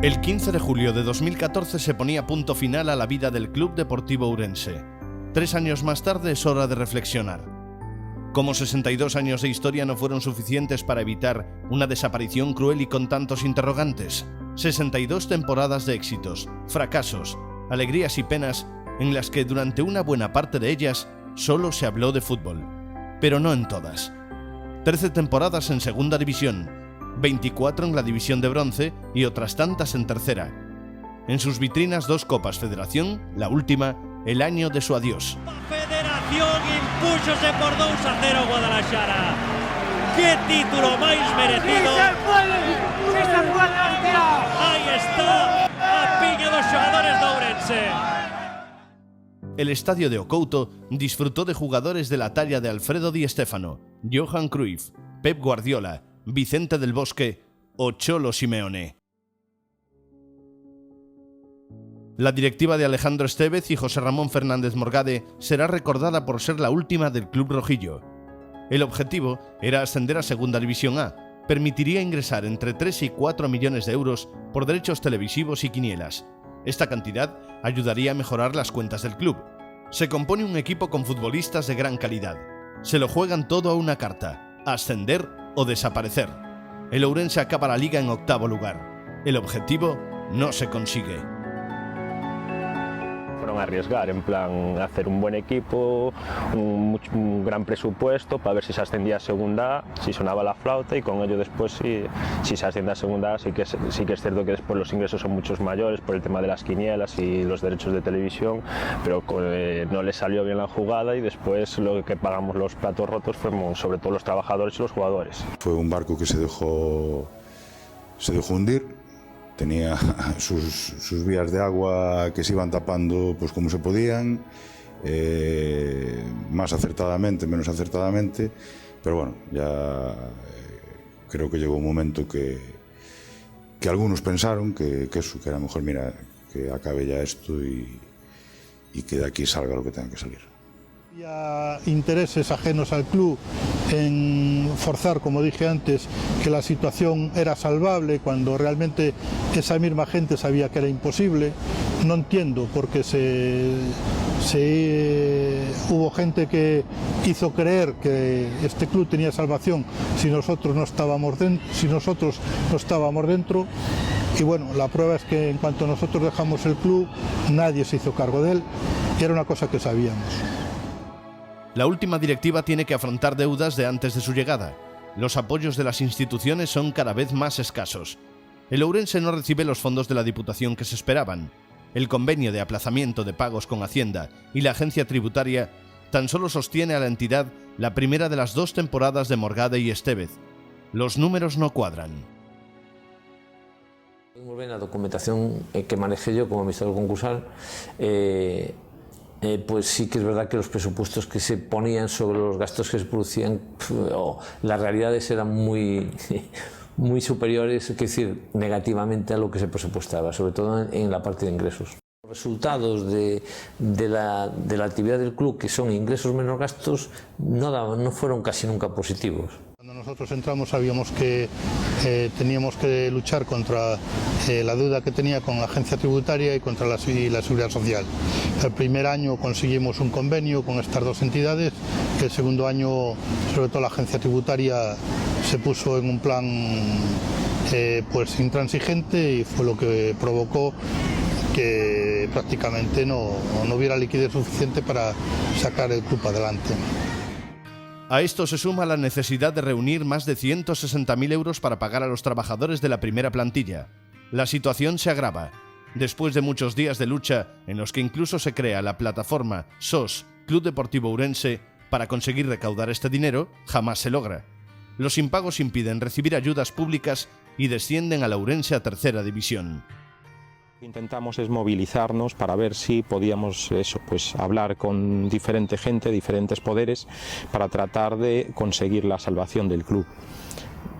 El 15 de julio de 2014 se ponía punto final a la vida del Club Deportivo Ourense. 3 años más tarde es hora de reflexionar. Como 62 años de historia no fueron suficientes para evitar una desaparición cruel y con tantos interrogantes. 62 temporadas de éxitos, fracasos, alegrías y penas en las que durante una buena parte de ellas solo se habló de fútbol. Pero no en todas. 13 temporadas en segunda división, 24 en la división de bronce y otras tantas en tercera. En sus vitrinas 2 Copas Federación, la última, el año de su adiós. Federación impúxose por 2-0 Guadalajara. ¡Qué título más merecido! ¡Sí se puede! ¡Sí se puede, hostia! ¡Ahí está! ¡A piña dos jugadores de Ourense! El estadio de O Couto disfrutó de jugadores de la talla de Alfredo Di Stéfano, Johan Cruyff, Pep Guardiola, Vicente del Bosque o Cholo Simeone. La directiva de Alejandro Estévez y José Ramón Fernández Morgade será recordada por ser la última del club rojillo. El objetivo era ascender a Segunda División A. Permitiría ingresar entre 3 y 4 millones de euros por derechos televisivos y quinielas. Esta cantidad ayudaría a mejorar las cuentas del club. Se compone un equipo con futbolistas de gran calidad. Se lo juegan todo a una carta: ascender o desaparecer. El Ourense acaba la liga en 8º lugar. El objetivo no se consigue. Fueron a arriesgar, en plan hacer un buen equipo, un gran presupuesto para ver si se ascendía a Segunda A, si sonaba la flauta, y con ello después si se asciende a Segunda A sí que es cierto que después los ingresos son muchos mayores por el tema de las quinielas y los derechos de televisión, pero no les salió bien la jugada y después lo que pagamos los platos rotos fueron sobre todo los trabajadores y los jugadores. Fue un barco que se dejó hundir. Tenía sus vías de agua que se iban tapando pues como se podían, más acertadamente, menos acertadamente, pero bueno, ya creo que llegó un momento que algunos pensaron que era mejor, mira, que acabe ya esto y que de aquí salga lo que tenga que salir. Había intereses ajenos al club en forzar, como dije antes, que la situación era salvable cuando realmente esa misma gente sabía que era imposible. No entiendo porque hubo gente que hizo creer que este club tenía salvación si nosotros no estábamos dentro. Y bueno, la prueba es que en cuanto nosotros dejamos el club, nadie se hizo cargo de él. Y era una cosa que sabíamos. La última directiva tiene que afrontar deudas de antes de su llegada. Los apoyos de las instituciones son cada vez más escasos. El Ourense no recibe los fondos de la Diputación que se esperaban. El convenio de aplazamiento de pagos con Hacienda y la agencia tributaria tan solo sostiene a la entidad la primera de las 2 temporadas de Morgade y Estévez. Los números no cuadran. Muy bien, la documentación que manejé yo como administrador concursal, pues sí que es verdad que los presupuestos que se ponían sobre los gastos que se producían, las realidades eran muy superiores, es decir, negativamente a lo que se presupuestaba, sobre todo en la parte de ingresos. Los resultados de la actividad del club, que son ingresos menos gastos, no fueron casi nunca positivos. Cuando nosotros entramos sabíamos que teníamos que luchar contra la deuda que tenía con la agencia tributaria y contra la seguridad social. El primer año conseguimos un convenio con estas 2 entidades, el segundo año sobre todo la agencia tributaria se puso en un plan pues intransigente y fue lo que provocó que prácticamente no hubiera liquidez suficiente para sacar el club adelante. A esto se suma la necesidad de reunir más de 160.000 euros para pagar a los trabajadores de la primera plantilla. La situación se agrava. Después de muchos días de lucha, en los que incluso se crea la plataforma SOS, Club Deportivo Ourense, para conseguir recaudar este dinero, jamás se logra. Los impagos impiden recibir ayudas públicas y descienden a la Ourense a tercera división. Intentamos es movilizarnos para ver si podíamos hablar con diferente gente, diferentes poderes, para tratar de conseguir la salvación del club.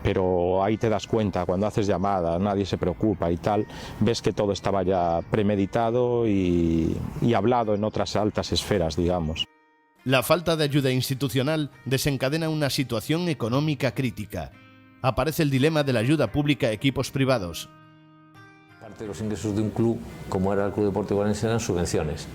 Pero ahí te das cuenta, cuando haces llamada, nadie se preocupa y tal, ves que todo estaba ya premeditado y hablado en otras altas esferas, digamos. La falta de ayuda institucional desencadena una situación económica crítica. Aparece el dilema de la ayuda pública a equipos privados. Parte de los ingresos de un club, como era el Club Deportivo Ourense, eran subvenciones.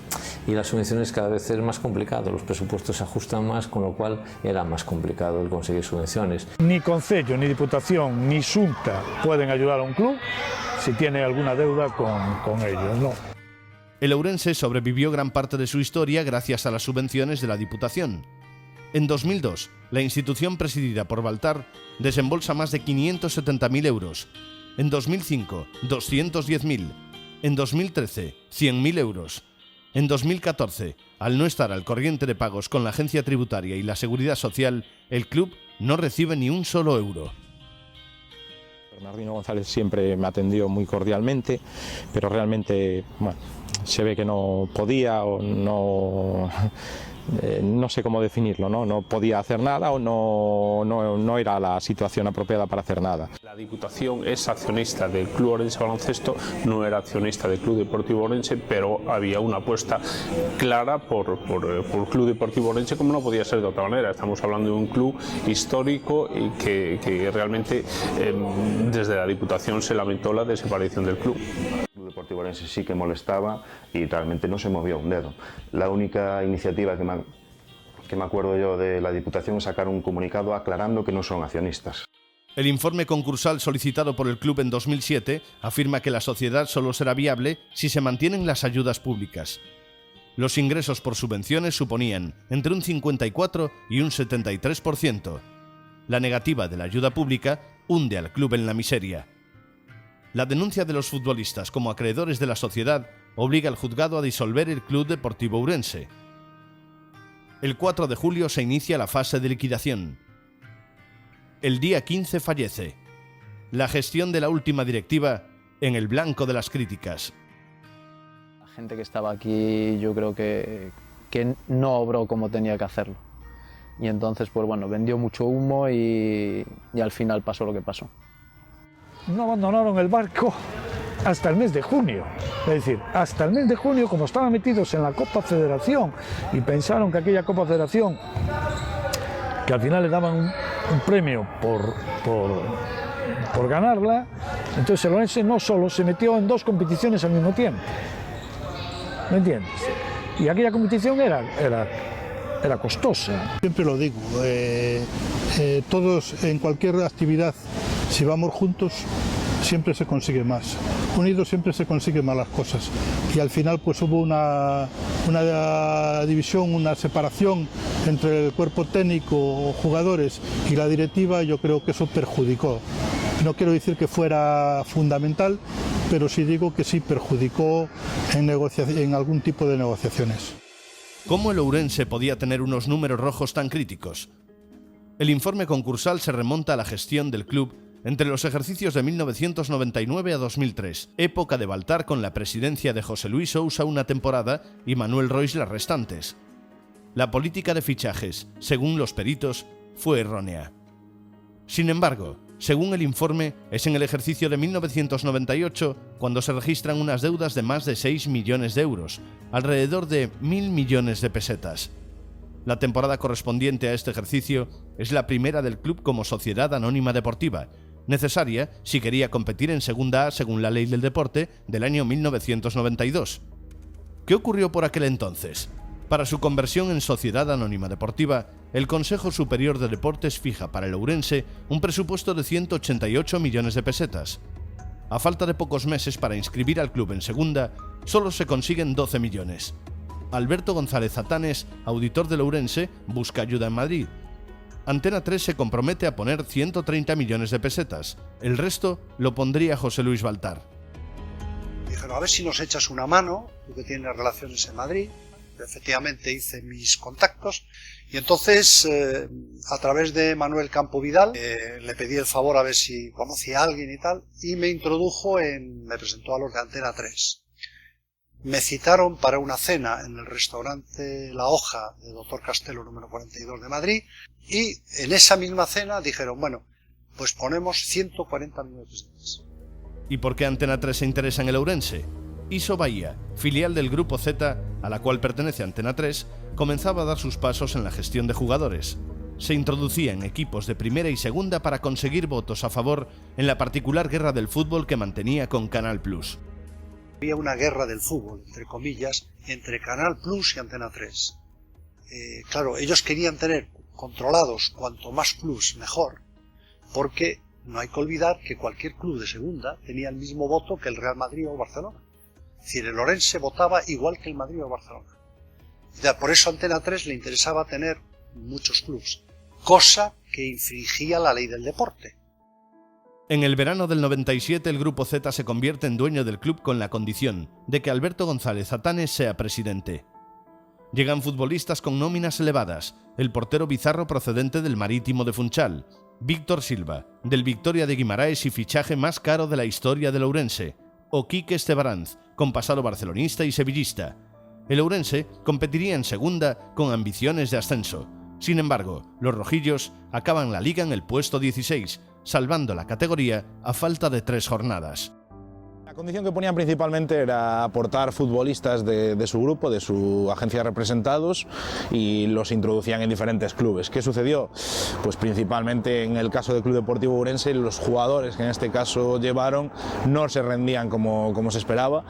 Y las subvenciones cada vez es más complicado, los presupuestos se ajustan más, con lo cual era más complicado el conseguir subvenciones. Ni Concello, ni Diputación, ni Xunta pueden ayudar a un club si tiene alguna deuda con ellos, ¿no? El Ourense sobrevivió gran parte de su historia gracias a las subvenciones de la Diputación. En 2002, la institución presidida por Baltar desembolsa más de 570.000 euros. En 2005, 210.000. En 2013, 100.000 euros. En 2014, al no estar al corriente de pagos con la agencia tributaria y la seguridad social, el club no recibe ni un solo euro. Bernardino González siempre me atendió muy cordialmente, pero realmente se ve que no podía o no sé cómo definirlo, no podía hacer nada o no era la situación apropiada para hacer nada. La Diputación es accionista del Club Ourense Baloncesto, no era accionista del Club Deportivo Ourense, pero había una apuesta clara por Club Deportivo Ourense, como no podía ser de otra manera. Estamos hablando de un club histórico y que realmente desde la Diputación se lamentó la desaparición del club. El Deportivo Ourense sí que molestaba y realmente no se movía un dedo. La única iniciativa que me acuerdo yo de la Diputación es sacar un comunicado aclarando que no son accionistas. El informe concursal solicitado por el club en 2007 afirma que la sociedad solo será viable si se mantienen las ayudas públicas. Los ingresos por subvenciones suponían entre un 54 y un 73%. La negativa de la ayuda pública hunde al club en la miseria. La denuncia de los futbolistas como acreedores de la sociedad obliga al juzgado a disolver el Club Deportivo Ourense. El 4 de julio se inicia la fase de liquidación. El día 15 fallece. La gestión de la última directiva en el blanco de las críticas. La gente que estaba aquí yo creo que no obró como tenía que hacerlo. Y entonces pues bueno, vendió mucho humo y al final pasó lo que pasó. No abandonaron el barco hasta el mes de junio, es decir, hasta el mes de junio, como estaban metidos en la Copa Federación y pensaron que aquella Copa Federación, que al final le daban un premio por ganarla, entonces el Ourense no solo se metió en dos competiciones al mismo tiempo, ¿me entiendes? Y aquella competición era costosa. Siempre lo digo, todos en cualquier actividad, si vamos juntos, siempre se consigue más. Unidos siempre se consiguen más las cosas. Y al final pues hubo una división, una separación entre el cuerpo técnico, jugadores y la directiva. Yo creo que eso perjudicó. No quiero decir que fuera fundamental, pero sí digo que sí perjudicó en algún tipo de negociaciones. ¿Cómo el Ourense podía tener unos números rojos tan críticos? El informe concursal se remonta a la gestión del club entre los ejercicios de 1999 a 2003, época de Baltar con la presidencia de José Luis Sousa una temporada y Manuel Roix las restantes. La política de fichajes, según los peritos, fue errónea. Sin embargo, según el informe, es en el ejercicio de 1998 cuando se registran unas deudas de más de 6 millones de euros, alrededor de 1.000 millones de pesetas. La temporada correspondiente a este ejercicio es la primera del club como sociedad anónima deportiva, necesaria si quería competir en Segunda A según la Ley del Deporte del año 1992. ¿Qué ocurrió por aquel entonces? Para su conversión en Sociedad Anónima Deportiva, el Consejo Superior de Deportes fija para el Ourense un presupuesto de 188 millones de pesetas. A falta de pocos meses para inscribir al club en Segunda, solo se consiguen 12 millones. Alberto González Atanes, auditor del Ourense, busca ayuda en Madrid. Antena 3 se compromete a poner 130 millones de pesetas. El resto lo pondría José Luis Baltar. Dijeron, a ver si nos echas una mano, tú que tienes relaciones en Madrid. Efectivamente hice mis contactos y entonces a través de Manuel Campo Vidal le pedí el favor a ver si conocía a alguien y tal, y me presentó a los de Antena 3. me citaron para una cena en el restaurante La Hoja de Doctor Castelo número 42 de Madrid, y en esa misma cena dijeron, bueno, pues ponemos 140 millones de euros. ¿Y por qué Antena 3 se interesa en el Ourense? Iso Bahía, filial del Grupo Z, a la cual pertenece Antena 3, comenzaba a dar sus pasos en la gestión de jugadores. Se introducía en equipos de primera y segunda para conseguir votos a favor en la particular guerra del fútbol que mantenía con Canal Plus. Había una guerra del fútbol, entre comillas, entre Canal Plus y Antena 3. Claro, ellos querían tener controlados cuanto más Plus mejor, porque no hay que olvidar que cualquier club de segunda tenía el mismo voto que el Real Madrid o Barcelona. Es decir, el Ourense votaba igual que el Madrid o Barcelona. Por eso a Antena 3 le interesaba tener muchos clubes, cosa que infringía la ley del deporte. En el verano del 97 el Grupo Z se convierte en dueño del club con la condición de que Alberto González Atanes sea presidente. Llegan futbolistas con nóminas elevadas, el portero Bizarro procedente del Marítimo de Funchal, Víctor Silva, del Victoria de Guimaraes y fichaje más caro de la historia del Ourense, o Quique Estebaranz, con pasado barcelonista y sevillista. El Ourense competiría en segunda con ambiciones de ascenso. Sin embargo, los rojillos acaban la liga en el puesto 16, salvando la categoría a falta de 3 jornadas. La condición que ponían principalmente era aportar futbolistas de su grupo, de su agencia de representados, y los introducían en diferentes clubes. ¿Qué sucedió? Pues principalmente en el caso del Club Deportivo Ourense, los jugadores que en este caso llevaron no se rendían como se esperaba,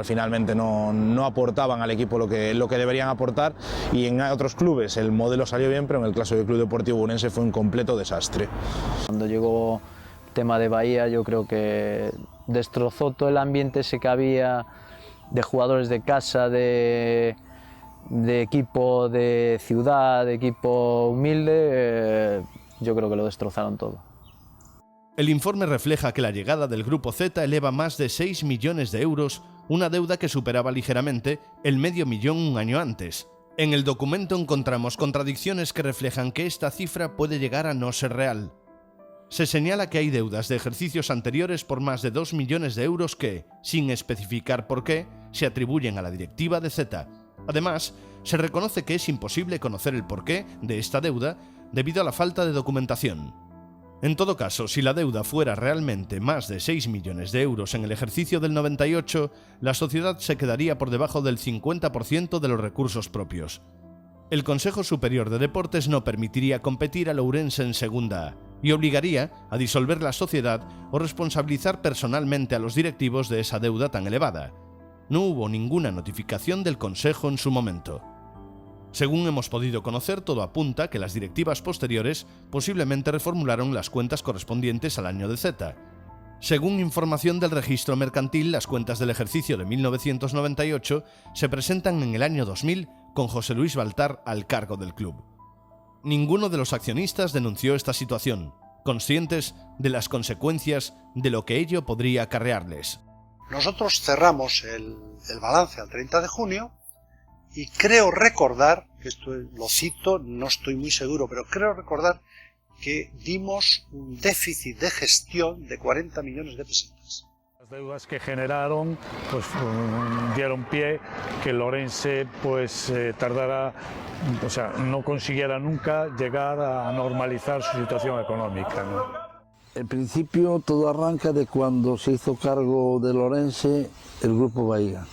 finalmente no aportaban al equipo lo que deberían aportar, y en otros clubes el modelo salió bien, pero en el caso del Club Deportivo Ourense fue un completo desastre. Cuando llegó el tema de Bahía, yo creo que destrozó todo el ambiente ese que había de jugadores de casa, de equipo de ciudad, de equipo humilde, yo creo que lo destrozaron todo. El informe refleja que la llegada del Grupo Z eleva más de 6 millones de euros, una deuda que superaba ligeramente el $500,000 un año antes. En el documento encontramos contradicciones que reflejan que esta cifra puede llegar a no ser real. Se señala que hay deudas de ejercicios anteriores por más de 2 millones de euros que, sin especificar por qué, se atribuyen a la directiva de Z. Además, se reconoce que es imposible conocer el porqué de esta deuda debido a la falta de documentación. En todo caso, si la deuda fuera realmente más de 6 millones de euros en el ejercicio del 98, la sociedad se quedaría por debajo del 50% de los recursos propios. El Consejo Superior de Deportes no permitiría competir al Ourense en Segunda A y obligaría a disolver la sociedad o responsabilizar personalmente a los directivos de esa deuda tan elevada. No hubo ninguna notificación del Consejo en su momento. Según hemos podido conocer, todo apunta que las directivas posteriores posiblemente reformularon las cuentas correspondientes al año de Z. Según información del registro mercantil, las cuentas del ejercicio de 1998 se presentan en el año 2000 con José Luis Baltar al cargo del club. Ninguno de los accionistas denunció esta situación, conscientes de las consecuencias de lo que ello podría acarrearles. Nosotros cerramos el balance al 30 de junio y creo recordar, que esto lo cito, no estoy muy seguro, pero creo recordar que dimos un déficit de gestión de 40 millones de pesetas. Las deudas que generaron pues dieron pie que el Ourense tardara, no consiguiera nunca llegar a normalizar su situación económica, ¿no? En principio todo arranca de cuando se hizo cargo del Ourense el Grupo Bahía.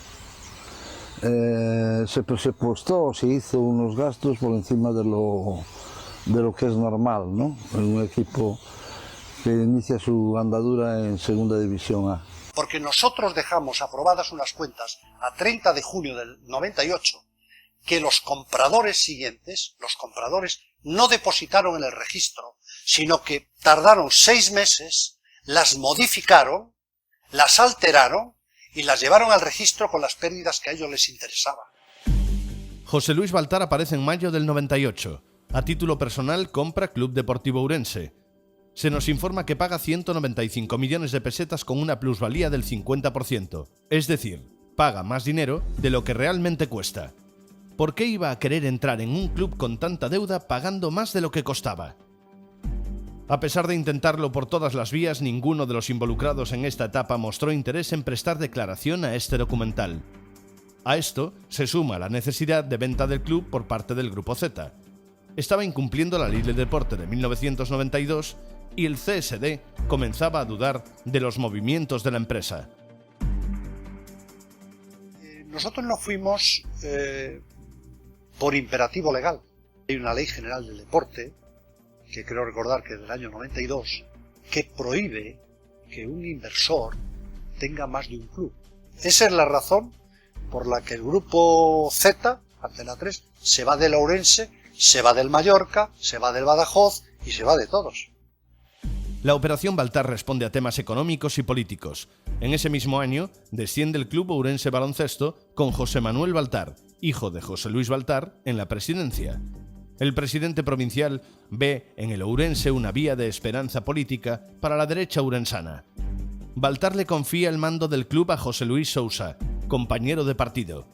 Se presupuestó, se hizo unos gastos por encima de lo que es normal, ¿no? En un equipo que inicia su andadura en Segunda División A. Porque nosotros dejamos aprobadas unas cuentas a 30 de junio del 98 que los compradores siguientes, los compradores no depositaron en el registro, sino que tardaron 6 meses, las modificaron, las alteraron y las llevaron al registro con las pérdidas que a ellos les interesaban. José Luis Baltar aparece en mayo del 98. A título personal compra Club Deportivo Ourense. Se nos informa que paga 195 millones de pesetas con una plusvalía del 50%, es decir, paga más dinero de lo que realmente cuesta. ¿Por qué iba a querer entrar en un club con tanta deuda pagando más de lo que costaba? A pesar de intentarlo por todas las vías, ninguno de los involucrados en esta etapa mostró interés en prestar declaración a este documental. A esto se suma la necesidad de venta del club por parte del Grupo Z. Estaba incumpliendo la Ley del Deporte de 1992 y el CSD comenzaba a dudar de los movimientos de la empresa. Nosotros no fuimos por imperativo legal. Hay una Ley General del Deporte, que creo recordar que es del año 92, que prohíbe que un inversor tenga más de un club. Esa es la razón por la que el Grupo Z, Antena 3, se va del Ourense, se va del Mallorca, se va del Badajoz y se va de todos. La Operación Baltar responde a temas económicos y políticos. En ese mismo año desciende el Club Ourense Baloncesto con José Manuel Baltar, hijo de José Luis Baltar, en la presidencia. El presidente provincial ve en el Ourense una vía de esperanza política para la derecha ourensana. Baltar le confía el mando del club a José Luis Sousa, compañero de partido.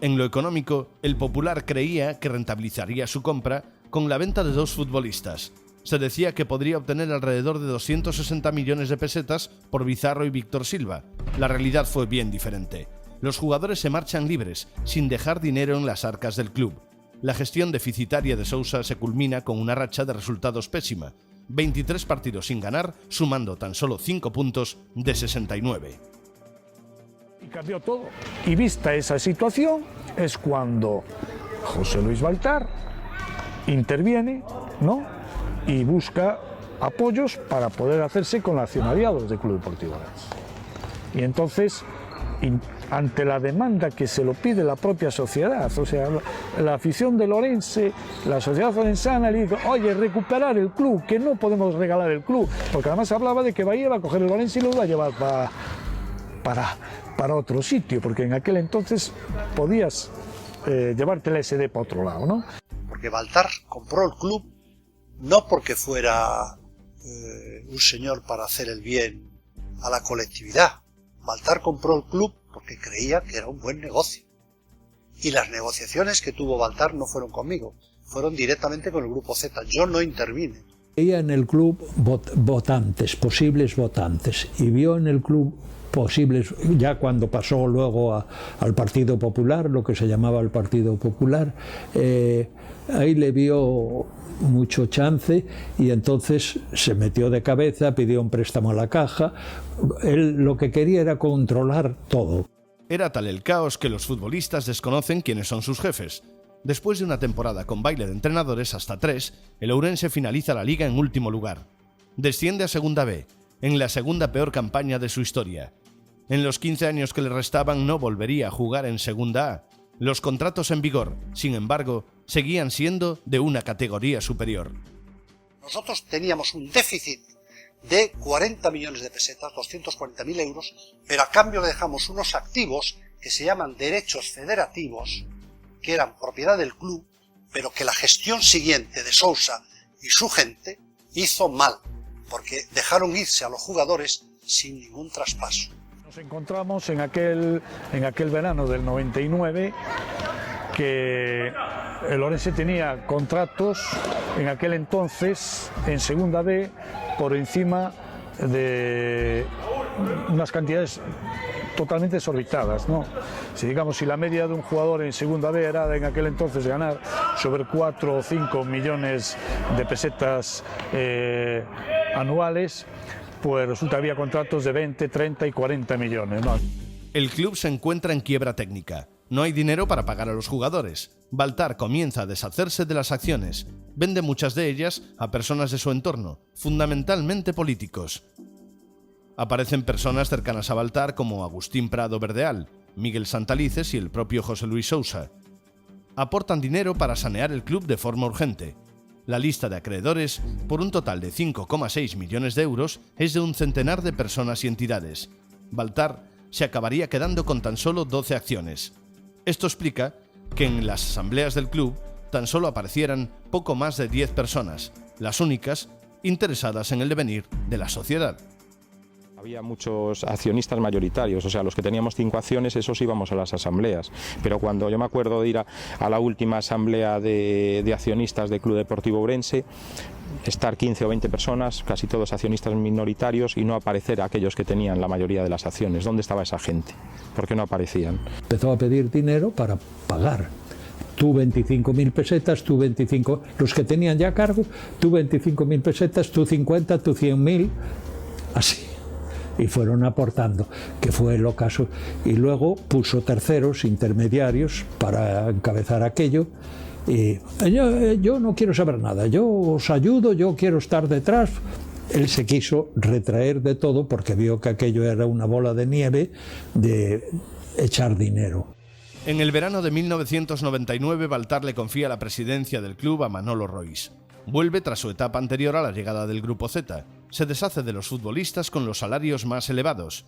En lo económico, el Popular creía que rentabilizaría su compra con la venta de 2 futbolistas. Se decía que podría obtener alrededor de 260 millones de pesetas por Bizarro y Víctor Silva. La realidad fue bien diferente. Los jugadores se marchan libres, sin dejar dinero en las arcas del club. La gestión deficitaria de Sousa se culmina con una racha de resultados pésima. 23 partidos sin ganar, sumando tan solo 5 puntos de 69. Y cambió todo. Y vista esa situación, es cuando José Luis Baltar interviene, ¿no?, y busca apoyos para poder hacerse con accionariados del Club Deportivo Ourense. Y entonces, ante la demanda que se lo pide la propia sociedad, o sea, la afición del Ourense, la sociedad orensana le dice, oye, recuperar el club, que no podemos regalar el club, porque además hablaba de que Bahía va a coger el Ourense y lo va a llevar para otro sitio, porque en aquel entonces podías llevarte la SD para otro lado, ¿no? Porque Baltar compró el club no porque fuera un señor para hacer el bien a la colectividad. Baltar compró el club porque creía que era un buen negocio. Y las negociaciones que tuvo Baltar no fueron conmigo, fueron directamente con el Grupo Z. Yo no intervine. Veía en el club votantes, posibles votantes, y vio en el club posibles, ya cuando pasó luego al Partido Popular, lo que se llamaba el Partido Popular, ahí le vio mucho chance y entonces se metió de cabeza, pidió un préstamo a la Caja. Él lo que quería era controlar todo. Era tal el caos que los futbolistas desconocen quiénes son sus jefes. Después de una temporada con baile de entrenadores hasta 3, el Ourense finaliza la liga en último lugar. Desciende a Segunda B, en la segunda peor campaña de su historia. En los 15 años que le restaban no volvería a jugar en Segunda A. Los contratos en vigor, sin embargo, seguían siendo de una categoría superior. Nosotros teníamos un déficit de 40 millones de pesetas, 240.000 euros, pero a cambio le dejamos unos activos que se llaman derechos federativos, que eran propiedad del club, pero que la gestión siguiente de Sousa y su gente hizo mal, porque dejaron irse a los jugadores sin ningún traspaso. Nos encontramos en aquel verano del 99 que el Ourense tenía contratos en aquel entonces en Segunda B por encima de unas cantidades totalmente desorbitadas, ¿no? Si la media de un jugador en Segunda B era en aquel entonces ganar sobre 4 o 5 millones de pesetas anuales, pues resulta que había contratos de 20, 30 y 40 millones, ¿no? El club se encuentra en quiebra técnica. No hay dinero para pagar a los jugadores. Baltar comienza a deshacerse de las acciones. Vende muchas de ellas a personas de su entorno, fundamentalmente políticos. Aparecen personas cercanas a Baltar como Agustín Prado Verdeal, Miguel Santalices y el propio José Luis Sousa. Aportan dinero para sanear el club de forma urgente. La lista de acreedores, por un total de 5,6 millones de euros, es de un centenar de personas y entidades. Baltar se acabaría quedando con tan solo 12 acciones. Esto explica que en las asambleas del club tan solo aparecieran poco más de 10 personas, las únicas interesadas en el devenir de la sociedad. Había muchos accionistas mayoritarios, o sea, los que teníamos 5 acciones, esos íbamos a las asambleas. Pero cuando yo me acuerdo de ir a la última asamblea de accionistas del Club Deportivo Ourense, estar 15 o 20 personas, casi todos accionistas minoritarios, y no aparecer aquellos que tenían la mayoría de las acciones. ¿Dónde estaba esa gente? ¿Por qué no aparecían? Empezó a pedir dinero para pagar. Tú 25.000 pesetas, tú 25, los que tenían ya cargo, tú 25.000 pesetas, tú 50, tú 100.000, así. Y fueron aportando, que fue el ocaso. Y luego puso terceros, intermediarios, para encabezar aquello. Y yo no quiero saber nada, yo os ayudo, yo quiero estar detrás. Él se quiso retraer de todo porque vio que aquello era una bola de nieve de echar dinero. En el verano de 1999, Baltar le confía la presidencia del club a Manolo Rois. Vuelve tras su etapa anterior a la llegada del Grupo Z. Se deshace de los futbolistas con los salarios más elevados.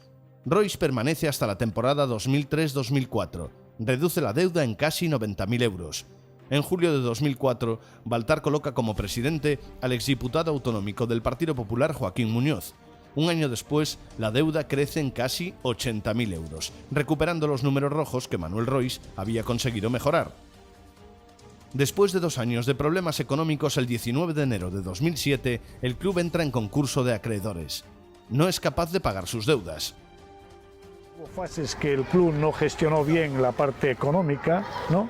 Rois permanece hasta la temporada 2003-2004. Reduce la deuda en casi 90.000 euros. En julio de 2004, Baltar coloca como presidente al exdiputado autonómico del Partido Popular Joaquín Muñoz. Un año después, la deuda crece en casi 80.000 euros, recuperando los números rojos que Manuel Rois había conseguido mejorar. Después de 2 años de problemas económicos, el 19 de enero de 2007, el club entra en concurso de acreedores. No es capaz de pagar sus deudas. Hubo fases que el club no gestionó bien la parte económica, ¿no?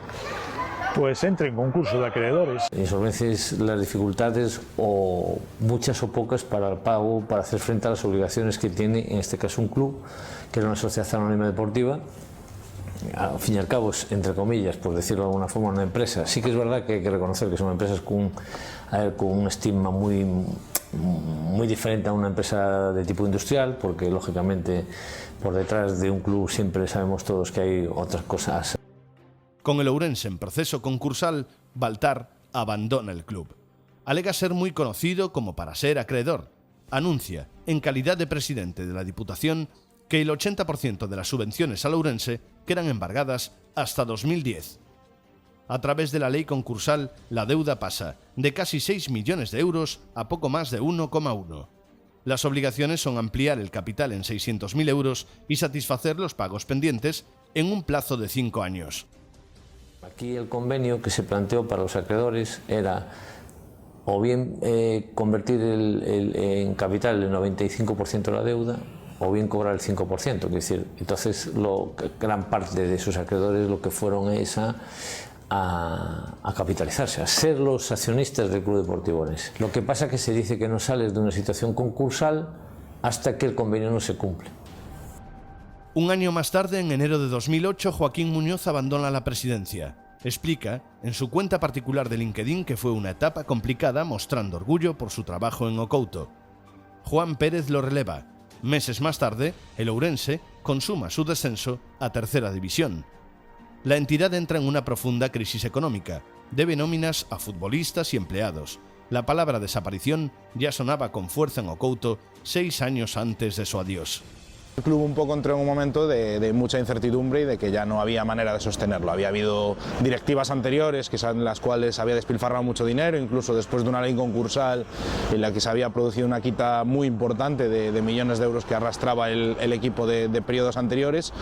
Pues entra en concurso de acreedores. Insolvencias, las dificultades o muchas o pocas para el pago, para hacer frente a las obligaciones que tiene, en este caso un club, que era una sociedad anónima deportiva. Al fin y al cabo, entre comillas, por decirlo de alguna forma, una empresa. Sí que es verdad que hay que reconocer que son empresas con un estigma muy diferente a una empresa de tipo industrial, porque lógicamente por detrás de un club siempre sabemos todos que hay otras cosas. Con el Ourense en proceso concursal, Baltar abandona el club. Alega ser muy conocido como para ser acreedor. Anuncia, en calidad de presidente de la Diputación, que el 80% de las subvenciones al Ourense quedan embargadas hasta 2010. A través de la ley concursal, la deuda pasa de casi 6 millones de euros a poco más de 1,1. Las obligaciones son ampliar el capital en 600.000 euros y satisfacer los pagos pendientes en un plazo de 5 años. Aquí el convenio que se planteó para los acreedores era o bien convertir en capital el 95% de la deuda, o bien cobrar el 5%, es decir, entonces gran parte de sus acreedores lo que fueron es a capitalizarse, a ser los accionistas del Club Deportivo Ourense. Lo que pasa es que se dice que no sales de una situación concursal hasta que el convenio no se cumple. Un año más tarde, en enero de 2008, Joaquín Muñoz abandona la presidencia. Explica en su cuenta particular de LinkedIn que fue una etapa complicada, mostrando orgullo por su trabajo en Ocouto. Juan Pérez lo releva. Meses más tarde, el Ourense consuma su descenso a Tercera División. La entidad entra en una profunda crisis económica. Debe nóminas a futbolistas y empleados. La palabra desaparición ya sonaba con fuerza en Ocouto 6 años antes de su adiós. El club un poco entró en un momento de mucha incertidumbre y de que ya no había manera de sostenerlo. Había habido directivas anteriores en las cuales había despilfarrado mucho dinero, incluso después de una ley concursal en la que se había producido una quita muy importante de millones de euros que arrastraba el equipo de periodos anteriores,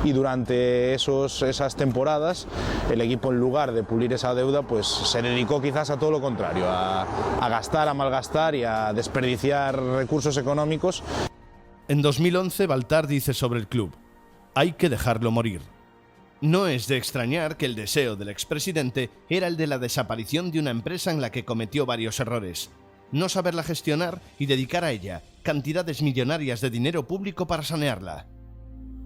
y durante esas temporadas el equipo, en lugar de pulir esa deuda, pues se dedicó quizás a todo lo contrario, a gastar, a malgastar y a desperdiciar recursos económicos. En 2011, Baltar dice sobre el club: hay que dejarlo morir. No es de extrañar que el deseo del expresidente era el de la desaparición de una empresa en la que cometió varios errores. No saberla gestionar y dedicar a ella cantidades millonarias de dinero público para sanearla.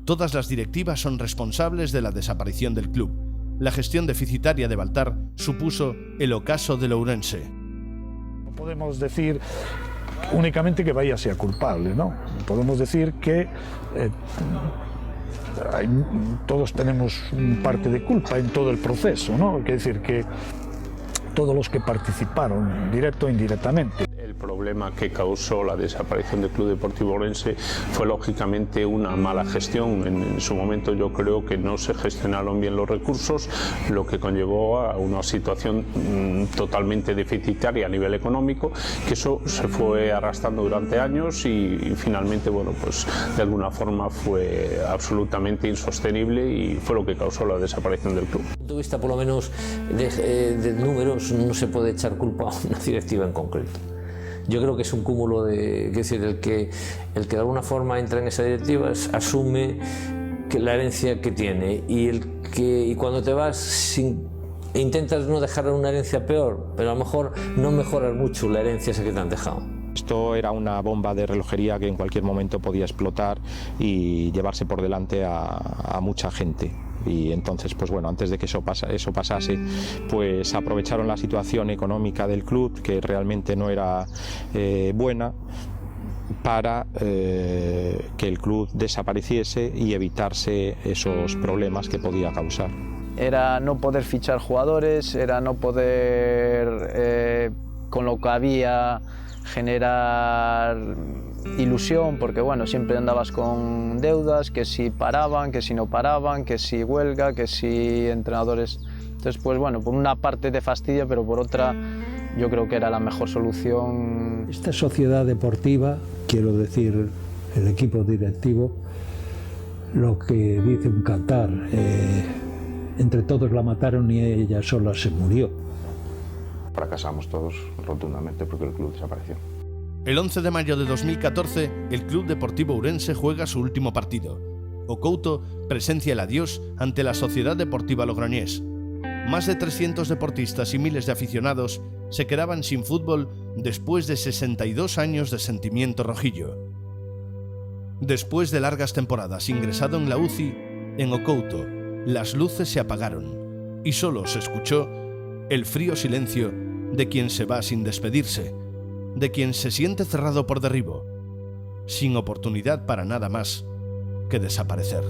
Todas las directivas son responsables de la desaparición del club. La gestión deficitaria de Baltar supuso el ocaso del Ourense. No podemos decir únicamente que Bahía sea culpable, ¿no? Podemos decir que todos tenemos parte de culpa en todo el proceso, ¿no? Hay que decir que todos los que participaron, directo e indirectamente. El problema que causó la desaparición del Club Deportivo Ourense fue lógicamente una mala gestión. En su momento yo creo que no se gestionaron bien los recursos, lo que conllevó a una situación totalmente deficitaria a nivel económico, que eso se fue arrastrando durante años y finalmente, bueno, pues de alguna forma fue absolutamente insostenible y fue lo que causó la desaparición del club. Desde el punto de vista, por lo menos, de números, no se puede echar culpa a una directiva en concreto. Yo creo que es un cúmulo de... Es decir, el que de alguna forma entra en esa directiva asume que la herencia que tiene y cuando te vas intentas no dejar una herencia peor, pero a lo mejor no mejorar mucho la herencia esa que te han dejado. Esto era una bomba de relojería que en cualquier momento podía explotar y llevarse por delante a mucha gente. Y entonces, pues bueno, antes de que eso pasase, pues aprovecharon la situación económica del club, que realmente no era buena, para que el club desapareciese y evitarse esos problemas que podía causar. Era no poder fichar jugadores, era no poder, con lo que había, generar ilusión, porque bueno, siempre andabas con deudas, que si paraban, que si no paraban, que si huelga, que si entrenadores. Entonces, pues bueno, por una parte te fastidia, pero por otra yo creo que era la mejor solución. Esta sociedad deportiva, quiero decir, el equipo directivo, lo que dice un cantar, entre todos la mataron y ella sola se murió. Fracasamos todos rotundamente porque el club desapareció. El 11 de mayo de 2014, el Club Deportivo Ourense juega su último partido. O Couto presencia el adiós ante la Sociedad Deportiva Logroñés. Más de 300 deportistas y miles de aficionados se quedaban sin fútbol después de 62 años de sentimiento rojillo. Después de largas temporadas ingresado en la UCI, en O Couto, las luces se apagaron y solo se escuchó el frío silencio de quien se va sin despedirse, de quien se siente cerrado por derribo, sin oportunidad para nada más que desaparecer.